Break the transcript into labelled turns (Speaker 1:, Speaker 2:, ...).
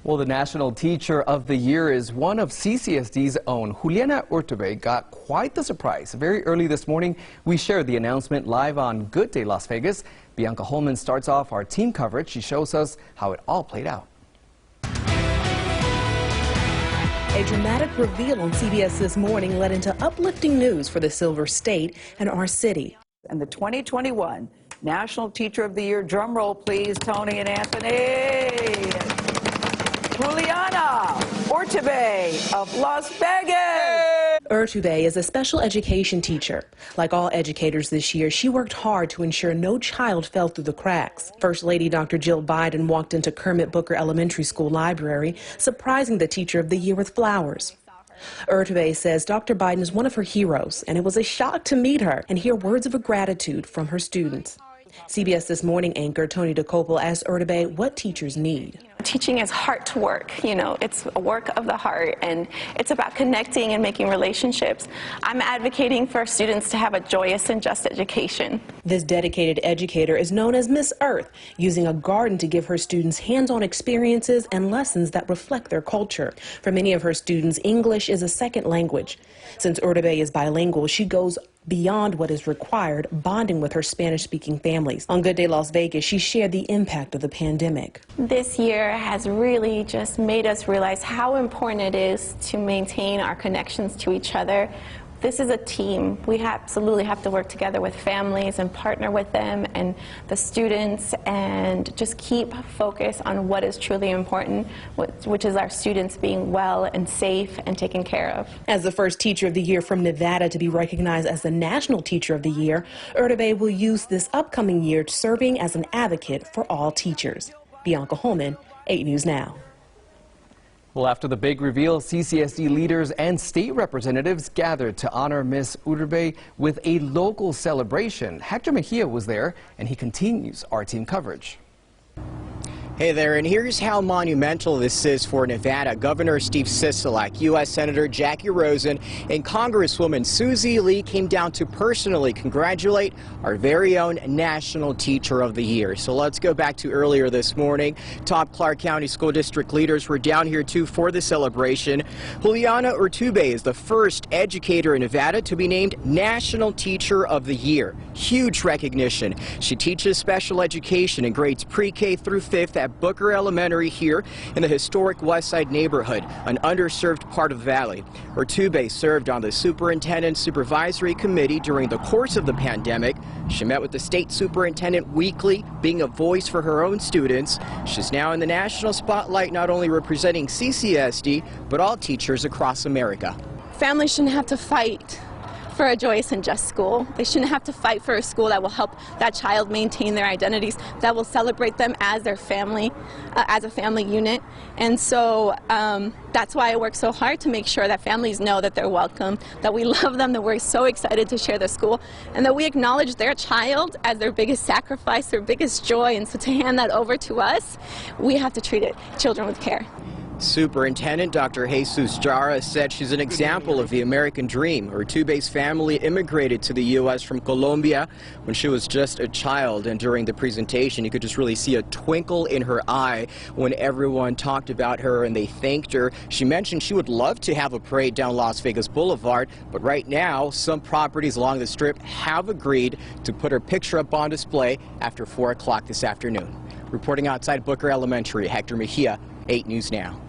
Speaker 1: Well, the National Teacher of the Year is one of CCSD's own. Juliana Urtubey got quite the surprise. Very early this morning, we shared the announcement live on Good Day Las Vegas. Bianca Holman starts off our team coverage. She shows us how it all played out.
Speaker 2: A dramatic reveal on CBS This Morning led into uplifting news for the Silver State and our city.
Speaker 3: And the 2021 National Teacher of the Year, drum roll please, Tony and Anthony. Juliana Urtubey of Las Vegas.
Speaker 2: Urtubey is a special education teacher. Like all educators this year, she worked hard to ensure no child fell through the cracks. First Lady Dr. Jill Biden walked into Kermit Booker Elementary School library, surprising the Teacher of the Year with flowers. Urtubey says Dr. Biden is one of her heroes, and it was a shock to meet her and hear words of gratitude from her students. CBS This Morning anchor Tony DeCopel asked Urtubey what teachers need.
Speaker 4: Teaching is heart work, it's a work of the heart, and it's about connecting and making relationships. I'm advocating for students to have a joyous and just education.
Speaker 2: This dedicated educator is known as Miss Earth, using a garden to give her students hands-on experiences and lessons that reflect their culture. For many of her students, English is a second language. Since Urtubey is bilingual, she goes beyond what is required, bonding with her Spanish-speaking families. On Good Day Las Vegas, she shared the impact of the pandemic.
Speaker 4: This year has really just made us realize how important it is to maintain our connections to each other. This is a team. We absolutely have to work together with families and partner with them and the students and just keep focus on what is truly important, which is our students being well and safe and taken care of.
Speaker 2: As the first Teacher of the Year from Nevada to be recognized as the National Teacher of the Year, Urtubey will use this upcoming year serving as an advocate for all teachers. Bianca Holman, 8 News Now.
Speaker 1: Well, after the big reveal, CCSD leaders and state representatives gathered to honor Miss Urtubey with a local celebration. Hector Mejia was there, and he continues our team coverage.
Speaker 5: Hey there, and here's how monumental this is for Nevada. Governor Steve Sisolak, U.S. Senator Jackie Rosen, and Congresswoman Susie Lee came down to personally congratulate our very own National Teacher of the Year. So let's go back to earlier this morning. Top Clark County School District leaders were down here too for the celebration. Juliana Urtubey is the first educator in Nevada to be named National Teacher of the Year. Huge recognition. She teaches special education in grades pre-K through 5th at Booker Elementary here in the historic West Side neighborhood, an underserved part of the valley. Urtubey served on the Superintendent Supervisory Committee during the course of the pandemic. She met with the state superintendent weekly, being a voice for her own students. She's now in the national spotlight, not only representing CCSD, but all teachers across America.
Speaker 4: Families shouldn't have to fight for a joyous and just school. They shouldn't have to fight for a school that will help that child maintain their identities, that will celebrate them as their family, as a family unit. And so that's why I work so hard to make sure that families know that they're welcome, that we love them, that we're so excited to share their school, and that we acknowledge their child as their biggest sacrifice, their biggest joy. And so to hand that over to us, we have to treat children with care.
Speaker 5: Superintendent Dr. Jesus Jara said she's an example of the American dream. Urtubey's family immigrated to the U.S. from Colombia when she was just a child, and during the presentation you could just really see a twinkle in her eye when everyone talked about her and they thanked her. She mentioned she would love to have a parade down Las Vegas Boulevard, but right now some properties along the Strip have agreed to put her picture up on display after 4 o'clock this afternoon. Reporting outside Booker Elementary, Hector Mejia, 8 News Now.